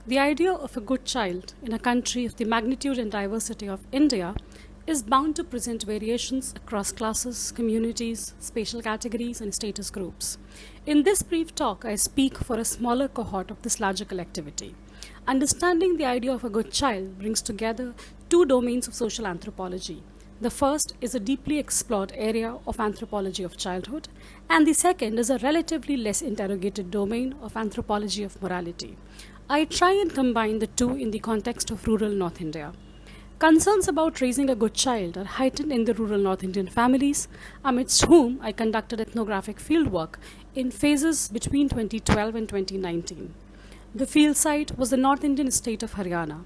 The idea of a good child in a country of the magnitude and diversity of India is bound to present variations across classes, communities, spatial categories, and status groups. In this brief talk, I speak for a smaller cohort of this larger collectivity. Understanding the idea of a good child brings together two domains of social anthropology. The first is a deeply explored area of anthropology of childhood, and the second is a relatively less interrogated domain of anthropology of morality. I try and combine the two in the context of rural North India. Concerns about raising a good child are heightened in the rural North Indian families, amidst whom I conducted ethnographic fieldwork in phases between 2012 and 2019. The field site was the North Indian state of Haryana.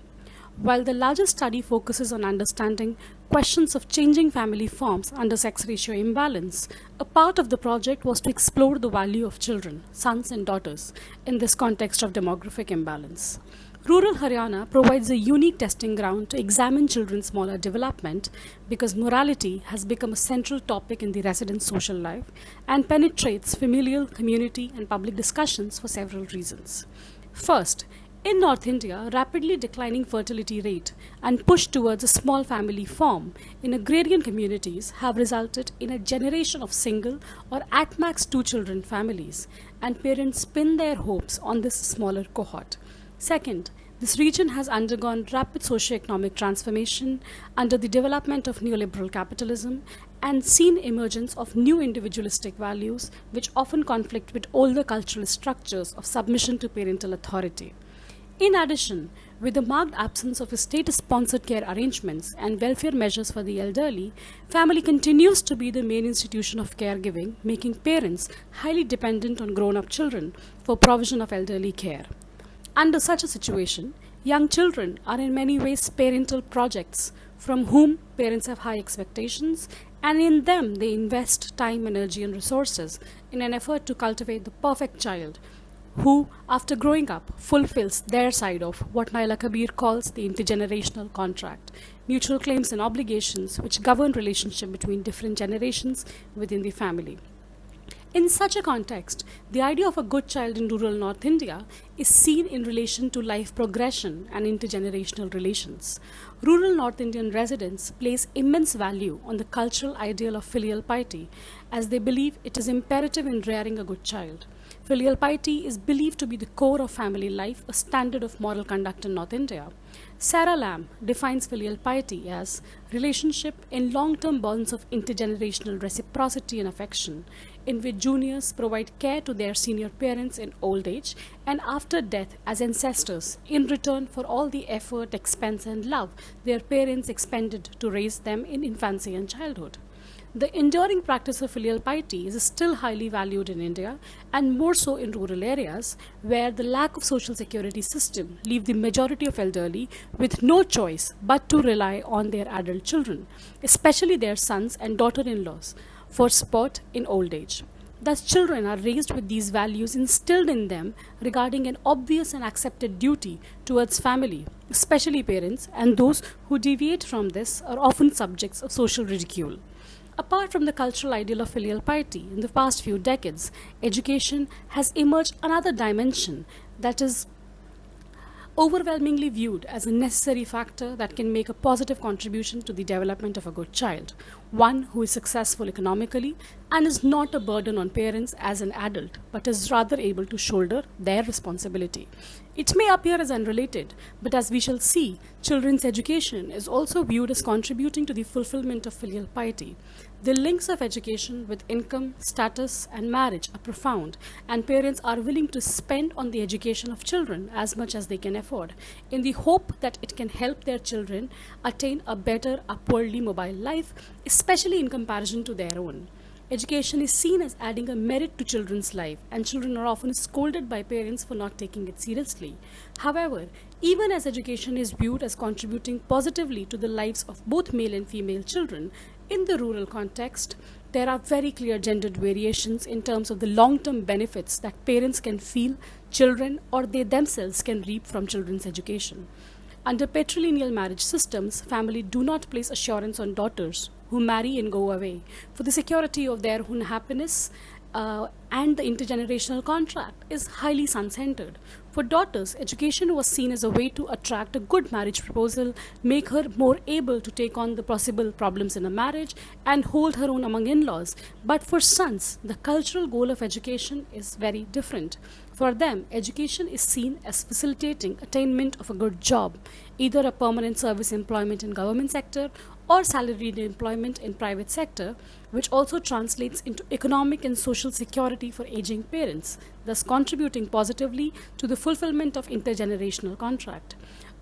While the larger study focuses on understanding questions of changing family forms under sex ratio imbalance, a part of the project was to explore the value of children, sons and daughters, in this context of demographic imbalance. Rural Haryana provides a unique testing ground to examine children's moral development because morality has become a central topic in the residents' social life and penetrates familial, community, and public discussions for several reasons. First, in North India, rapidly declining fertility rate and push towards a small family form in agrarian communities have resulted in a generation of single or at max two children families, and parents pin their hopes on this smaller cohort. Second, this region has undergone rapid socio-economic transformation under the development of neoliberal capitalism and seen emergence of new individualistic values which often conflict with older cultural structures of submission to parental authority. In addition, with the marked absence of state-sponsored care arrangements and welfare measures for the elderly, family continues to be the main institution of caregiving, making parents highly dependent on grown-up children for provision of elderly care. Under such a situation, young children are in many ways parental projects from whom parents have high expectations, and in them they invest time, energy, and resources in an effort to cultivate the perfect child who, after growing up, fulfills their side of what Naila Kabir calls the intergenerational contract, mutual claims and obligations which govern relationship between different generations within the family. In such a context, the idea of a good child in rural North India is seen in relation to life progression and intergenerational relations. Rural North Indian residents place immense value on the cultural ideal of filial piety, as they believe it is imperative in rearing a good child. Filial piety is believed to be the core of family life, a standard of moral conduct in North India. Sarah Lamb defines filial piety as relationship in long-term bonds of intergenerational reciprocity and affection, in which juniors provide care to their senior parents in old age and after death as ancestors in return for all the effort, expense, and love their parents expended to raise them in infancy and childhood. The enduring practice of filial piety is still highly valued in India and more so in rural areas where the lack of social security system leave the majority of elderly with no choice but to rely on their adult children, especially their sons and daughter-in-laws, for support in old age. Thus, children are raised with these values instilled in them regarding an obvious and accepted duty towards family, especially parents, and those who deviate from this are often subjects of social ridicule. Apart from the cultural ideal of filial piety, in the past few decades, education has emerged another dimension that is overwhelmingly viewed as a necessary factor that can make a positive contribution to the development of a good child, one who is successful economically and is not a burden on parents as an adult, but is rather able to shoulder their responsibility. It may appear as unrelated, but as we shall see, children's education is also viewed as contributing to the fulfillment of filial piety. The links of education with income, status, and marriage are profound, and parents are willing to spend on the education of children as much as they can afford, in the hope that it can help their children attain a better upwardly mobile life, especially in comparison to their own. Education is seen as adding a merit to children's life, and children are often scolded by parents for not taking it seriously. However, even as education is viewed as contributing positively to the lives of both male and female children, in the rural context, there are very clear gendered variations in terms of the long-term benefits that parents can feel children or they themselves can reap from children's education. Under patrilineal marriage systems, families do not place assurance on daughters who marry and go away for the security of their own happiness and the intergenerational contract is highly son centered. For daughters, education was seen as a way to attract a good marriage proposal, make her more able to take on the possible problems in a marriage, and hold her own among in laws. But for sons, the cultural goal of education is very different. For them, education is seen as facilitating attainment of a good job, either a permanent service employment in government sector or salaried employment in private sector, which also translates into economic and social security for aging parents, thus contributing positively to the fulfillment of intergenerational contract.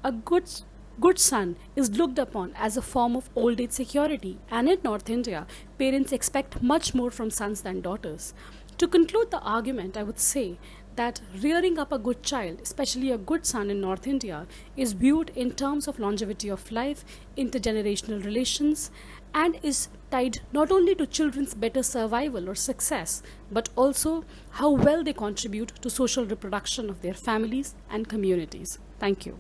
A good son is looked upon as a form of old age security, and in North India, parents expect much more from sons than daughters. To conclude the argument, I would say that rearing up a good child, especially a good son in North India, is viewed in terms of longevity of life, intergenerational relations, and is tied not only to children's better survival or success, but also how well they contribute to social reproduction of their families and communities. Thank you.